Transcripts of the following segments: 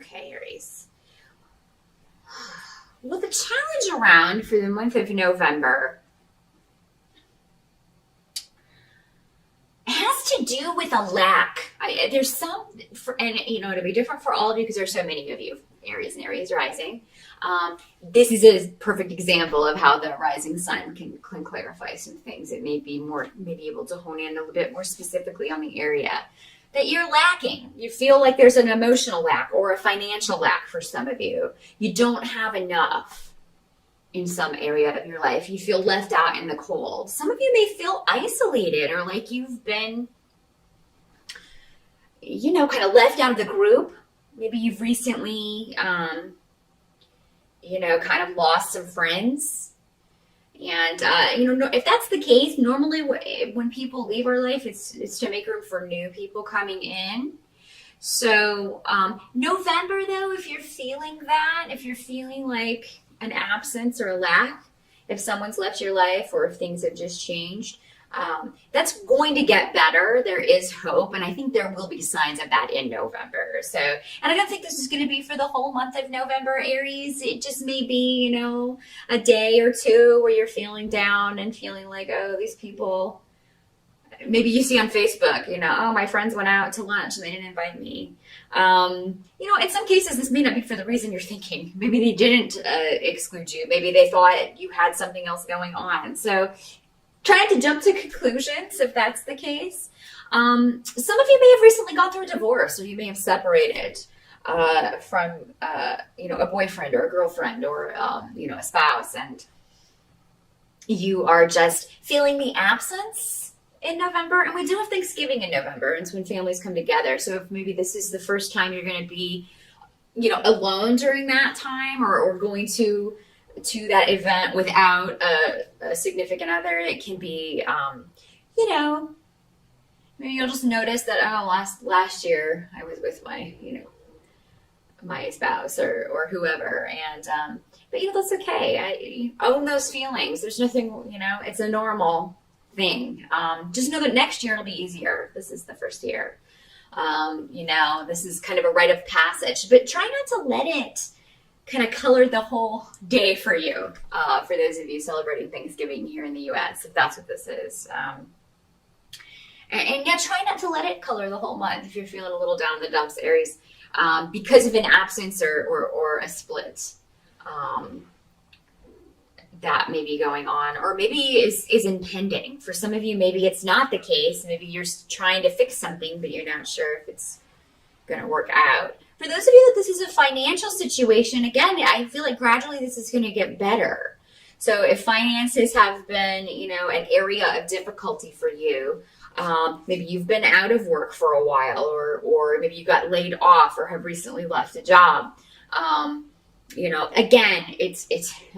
Okay, Aries. Well, the challenge around for the month of November has to do with a lack. There's some, and it'll be different for all of you because there's so many of you, Aries and Aries rising. This is a perfect example of how the rising sign can clarify some things. It may be able to hone in a little bit more specifically on the area that you're lacking. You feel like there's an emotional lack or a financial lack for some of you. You don't have enough in some area of your life. You feel left out in the cold. Some of you may feel isolated or like you've been, kind of left out of the group. Maybe you've recently, kind of lost some friends. And, if that's the case, normally when people leave our life, it's to make room for new people coming in. So November, though, if you're feeling that, if you're feeling like an absence or a lack, if someone's left your life or if things have just changed, that's going to get better. There is hope, and I think there will be signs of that in November. So, and I don't think this is going to be for the whole month of November, Aries. It just may be, a day or two where you're feeling down and feeling like, oh, these people, maybe you see on Facebook, oh, my friends went out to lunch and they didn't invite me. In some cases, this may not be for the reason you're thinking. Maybe they didn't exclude you. Maybe they thought you had something else going on. So try not to jump to conclusions if that's the case. Some of you may have recently gone through a divorce, or you may have separated from, a boyfriend or a girlfriend or, a spouse, and you are just feeling the absence in November. And we do have Thanksgiving in November. It's when families come together. So if maybe this is the first time you're going to be, alone during that time or going to that event without a significant other, it can be, maybe you'll just notice that, last year I was with my, my spouse or whoever. And, but that's okay. I own those feelings. There's nothing, it's a normal thing. Just know that next year it'll be easier. This is the first year. This is kind of a rite of passage, but try not to let it kind of color the whole day for you, for those of you celebrating Thanksgiving here in the U.S., if that's what this is. And try not to let it color the whole month if you're feeling a little down in the dumps, Aries, because of an absence or a split that may be going on, or maybe is impending. For some of you, maybe it's not the case. Maybe you're trying to fix something, but you're not sure if it's going to work out. For those of you that this is a financial situation, again, I feel like gradually this is going to get better. So if finances have been, an area of difficulty for you, maybe you've been out of work for a while, or maybe you got laid off or have recently left a job. Again,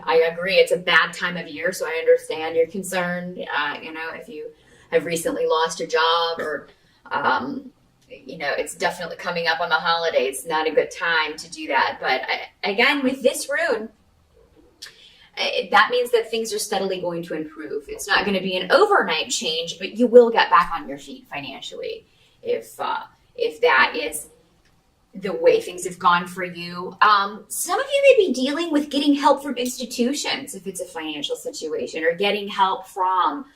I agree, it's a bad time of year, so I understand your concern, if you have recently lost a job or, it's definitely coming up on the holidays, not a good time to do that. But again, with this rune, that means that things are steadily going to improve. It's not going to be an overnight change, but you will get back on your feet financially if that is the way things have gone for you. Some of you may be dealing with getting help from institutions if it's a financial situation, or getting help from,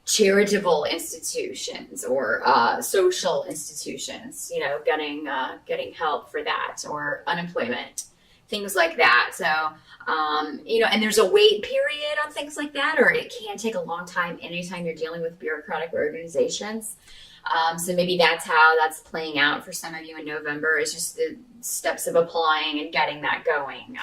charitable institutions or social institutions, getting help for that, or unemployment, things like that. So, and there's a wait period on things like that, or it can take a long time anytime you're dealing with bureaucratic organizations. So maybe that's how that's playing out for some of you in November, is just the steps of applying and getting that going.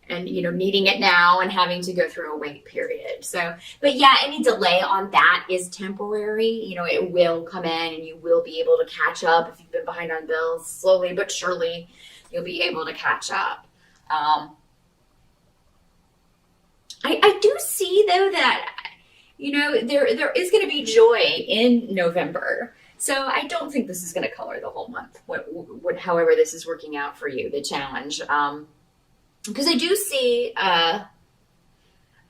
And, needing it now and having to go through a wait period. So, but yeah, any delay on that is temporary. It will come in and you will be able to catch up. If you've been behind on bills, slowly but surely, you'll be able to catch up. I do see, though, that, there is going to be joy in November. So I don't think this is going to color the whole month, however this is working out for you, the challenge. Because I do see a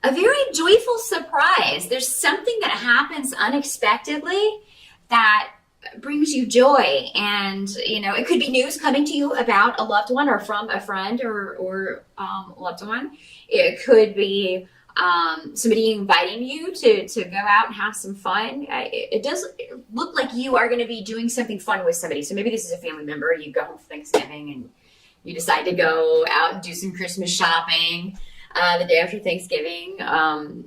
very joyful surprise. There's something that happens unexpectedly that brings you joy. And, it could be news coming to you about a loved one or from a friend or loved one. It could be somebody inviting you to go out and have some fun. It does look like you are going to be doing something fun with somebody. So maybe this is a family member. You go home for Thanksgiving and you decide to go out and do some Christmas shopping the day after Thanksgiving, and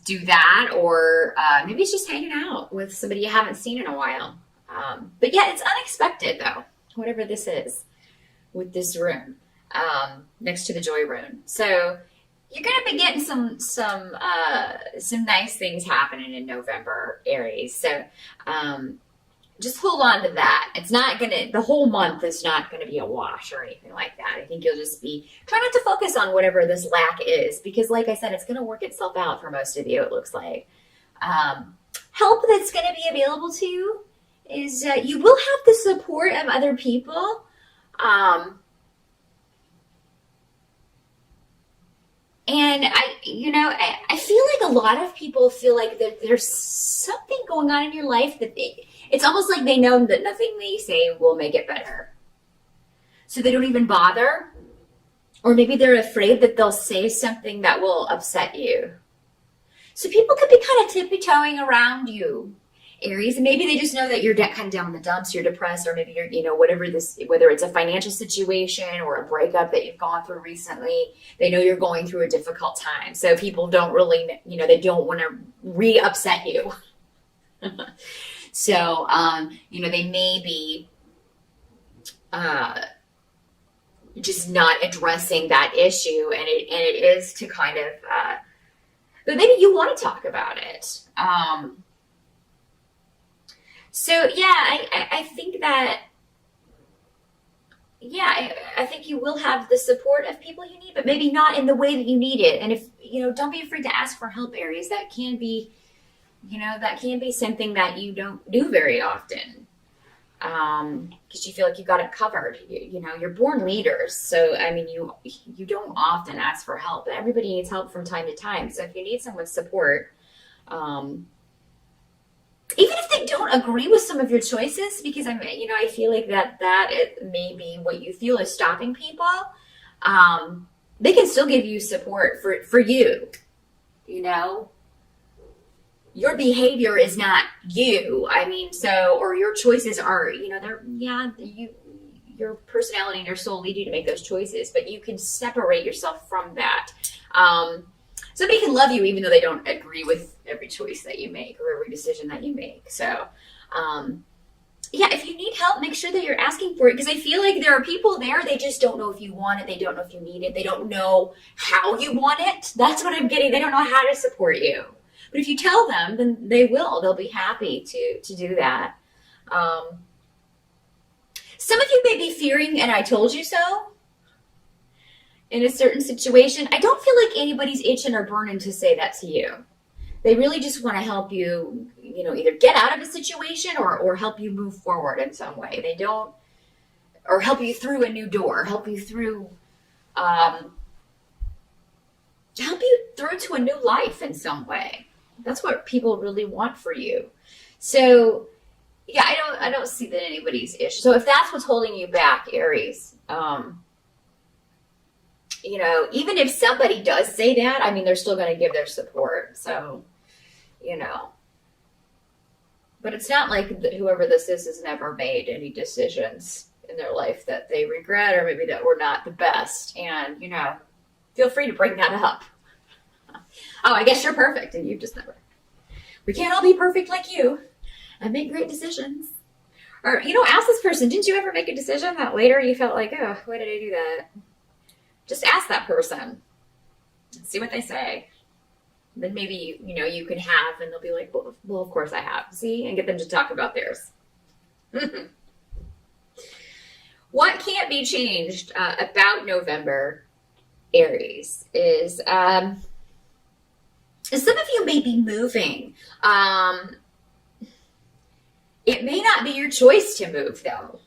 do that. Or maybe it's just hanging out with somebody you haven't seen in a while. But yeah, it's unexpected though, whatever this is with this room next to the joy room. So you're going to be getting some nice things happening in November, Aries. So just hold on to that. It's not the whole month is not going to be a wash or anything like that. I think you'll just try not to focus on whatever this lack is, because like I said, it's going to work itself out for most of you, it looks like. Help that's going to be available to you is you will have the support of other people. And I feel like a lot of people feel like that there's something going on in your life that it's almost like they know that nothing they say will make it better. So they don't even bother. Or maybe they're afraid that they'll say something that will upset you. So people could be kind of tippy-toeing around you, Aries, and maybe they just know that you're kind of down in the dumps, you're depressed, or maybe you're, whether it's a financial situation or a breakup that you've gone through recently, they know you're going through a difficult time. So people don't really, they don't want to re-upset you. So, they may be just not addressing that issue, and it is to kind of, but maybe you want to talk about it. So yeah, I think that, I think you will have the support of people you need, but maybe not in the way that you need it. And if, don't be afraid to ask for help, Aries. That can be, something that you don't do very often. Because you feel like you got it covered. You're born leaders. So, I mean, you don't often ask for help. Everybody needs help from time to time. So if you need someone's support, even if they don't agree with some of your choices, because I feel like that it may be what you feel is stopping people, they can still give you support for you. Your behavior is not you. Or your choices are, your personality and your soul lead you to make those choices, but you can separate yourself from that. Somebody can love you even though they don't agree with every choice that you make or every decision that you make. So, if you need help, make sure that you're asking for it, because I feel like there are people there, they just don't know if you want it. They don't know if you need it. They don't know how you want it. That's what I'm getting. They don't know how to support you. But if you tell them, then they will. They'll be happy to do that. Some of you may be fearing, and I told you so, in a certain situation. I don't feel like anybody's itching or burning to say that to you. They really just want to help you, either get out of a situation or help you move forward in some way. They don't, or help you through a new door, help you through to a new life in some way. That's what people really want for you. So, I don't see that anybody's issue. So if that's what's holding you back, Aries, even if somebody does say that, they're still going to give their support. So, but it's not like whoever this is has never made any decisions in their life that they regret, or maybe that were not the best. And, feel free to bring that up. Oh, I guess you're perfect and you've just never. We can't all be perfect like you and make great decisions. Or, ask this person, didn't you ever make a decision that later you felt like, oh, why did I do that? Just ask that person. See what they say. Then maybe, you can have, and they'll be like, well, of course I have. See? And get them to talk about theirs. What can't be changed about November, Aries, is some of you may be moving. It may not be your choice to move, though.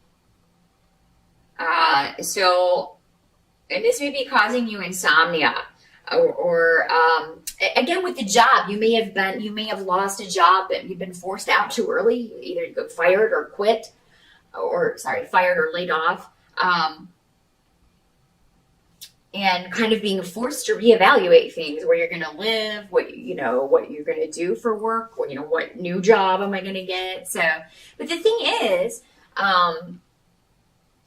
And this may be causing you insomnia or Again, with the job, you may have lost a job that you've been forced out too early. Either you got fired or quit, or sorry, fired or laid off. And kind of being forced to reevaluate things, where you're going to live, what you're going to do for work, what new job am I going to get. So, but the thing is,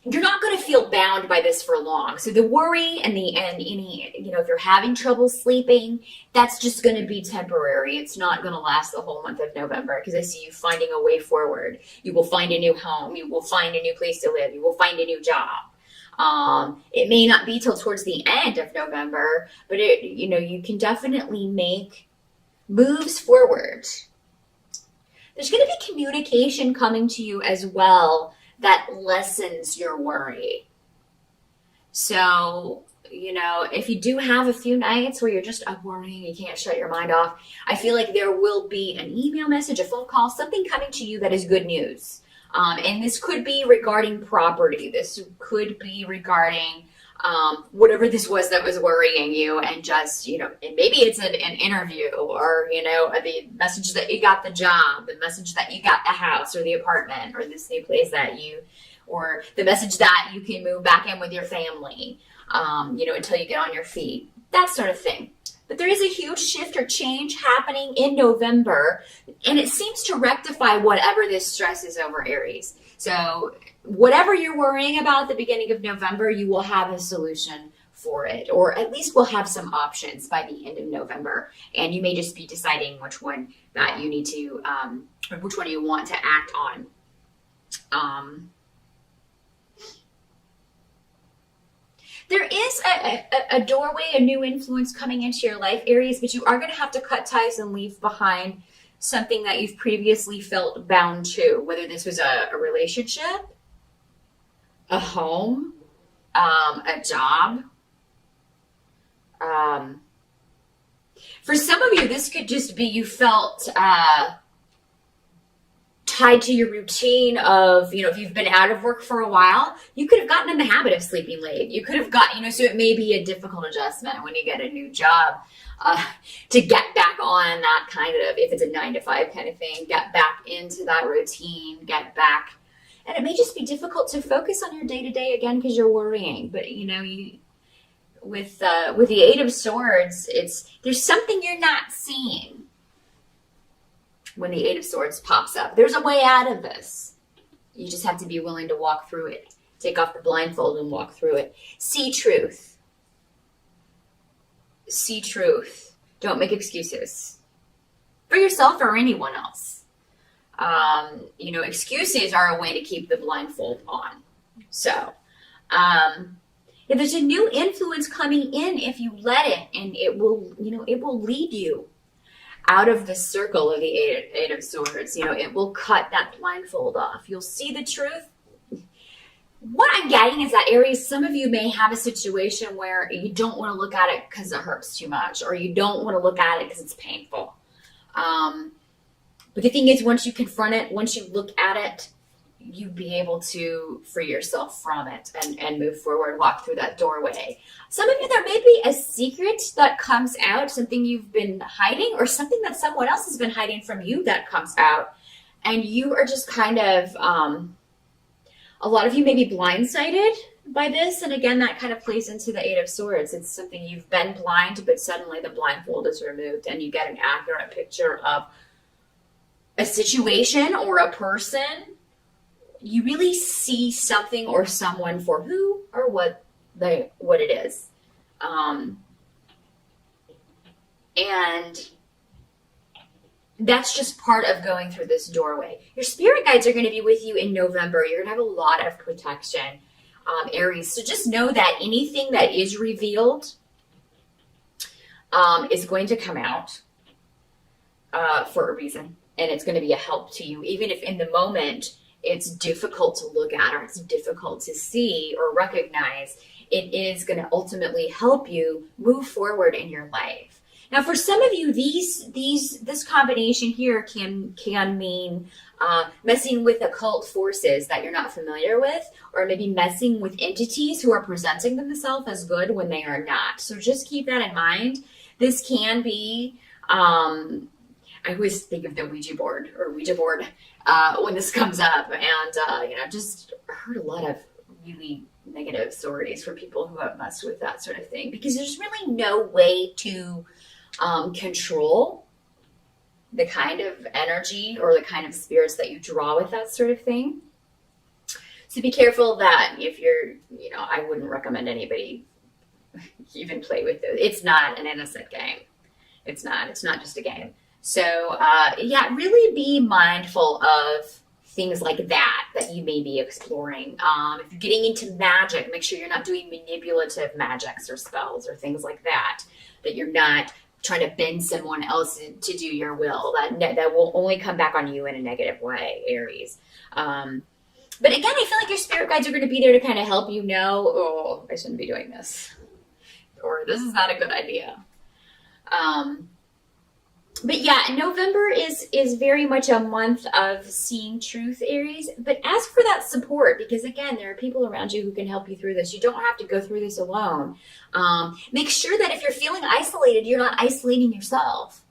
you're not going to feel bound by this for long. So the worry and any, if you're having trouble sleeping, that's just going to be temporary. It's not going to last the whole month of November, because I see you finding a way forward. You will find a new home. You will find a new place to live. You will find a new job. It may not be till towards the end of November, but you can definitely make moves forward. There's going to be communication coming to you as well that lessens your worry. So, if you do have a few nights where you're just up worrying, you can't shut your mind off, I feel like there will be an email message, a phone call, something coming to you that is good news. And this could be regarding property. This could be regarding whatever this was that was worrying you, and just, and maybe it's an interview, or, the message that you got the job, the message that you got the house or the apartment or this new place or the message that you can move back in with your family, until you get on your feet, that sort of thing. But there is a huge shift or change happening in November, and it seems to rectify whatever this stress is over, Aries. So whatever you're worrying about at the beginning of November, you will have a solution for it, or at least we'll have some options by the end of November. And you may just be deciding which one that you need to, or which one you want to act on. There is a doorway, a new influence coming into your life, Aries, but you are going to have to cut ties and leave behind something that you've previously felt bound to, whether this was a relationship, a home, a job. For some of you, this could just be you felt tied to your routine of, if you've been out of work for a while, you could have gotten in the habit of sleeping late. You could have got, so it may be a difficult adjustment when you get a new job to get back on that kind of, if it's a 9-to-5 kind of thing, get back into that routine, get back. And it may just be difficult to focus on your day-to-day again because you're worrying. But, with the Eight of Swords, there's something you're not seeing. When the Eight of Swords pops up, there's a way out of this. You just have to be willing to walk through it. Take off the blindfold and walk through it. See truth. See truth. Don't make excuses for yourself or anyone else. Excuses are a way to keep the blindfold on. So, there's a new influence coming in if you let it, and it will lead you out of the circle of the Eight of Swords. It will cut that blindfold off. You'll see the truth. What I'm getting is that, Aries, some of you may have a situation where you don't want to look at it because it hurts too much, or you don't want to look at it because it's painful. But the thing is, once you confront it, once you look at it, you'll be able to free yourself from it and move forward, walk through that doorway. Some of you, there may be a secret that comes out, something you've been hiding, or something that someone else has been hiding from you that comes out. And you are just kind of, a lot of you may be blindsided by this. And again, that kind of plays into the Eight of Swords. It's something you've been blind, but suddenly the blindfold is removed and you get an accurate picture of a situation or a person. You really see something or someone for who or what it is. And that's just part of going through this doorway. Your spirit guides are going to be with you in November. You're going to have a lot of protection, Aries. So just know that anything that is revealed is going to come out for a reason. And it's going to be a help to you, even if in the moment it's difficult to look at or it's difficult to see or recognize. It is going to ultimately help you move forward in your life. Now, for some of you, this combination here can mean messing with occult forces that you're not familiar with, or maybe messing with entities who are presenting themselves as good when they are not. So just keep that in mind, This can be, I always think of the Ouija board when this comes up. And, just heard a lot of really negative stories from people who have messed with that sort of thing, because there's really no way to control the kind of energy or the kind of spirits that you draw with that sort of thing. So be careful that if you're, I wouldn't recommend anybody even play with it. It's not an innocent game. It's not just a game. So, really be mindful of things like that you may be exploring. If you're getting into magic, make sure you're not doing manipulative magics or spells or things like that you're not trying to bend someone else to do your will. That will only come back on you in a negative way, Aries. But again, I feel like your spirit guides are going to be there to kind of help you know, oh, I shouldn't be doing this, or this is not a good idea. But yeah, November is very much a month of seeing truth, Aries. But ask for that support, because again, there are people around you who can help you through this. You don't have to go through this alone. Make sure that if you're feeling isolated, you're not isolating yourself.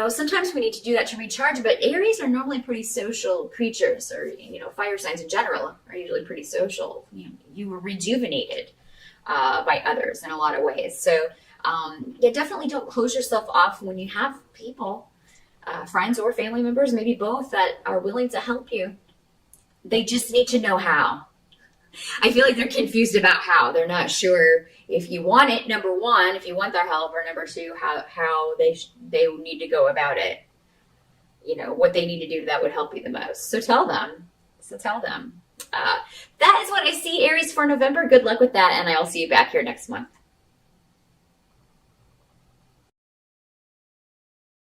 Sometimes we need to do that to recharge, but Aries are normally pretty social creatures, or, fire signs in general are usually pretty social. You were rejuvenated by others in a lot of ways. So, definitely don't close yourself off when you have people, friends or family members, maybe both, that are willing to help you. They just need to know how. I feel like they're confused about how. They're not sure if you want it, number one, if you want their help, or number two, how they need to go about it. What they need to do that would help you the most. So tell them. That is what I see, Aries, for November. Good luck with that, and I'll see you back here next month.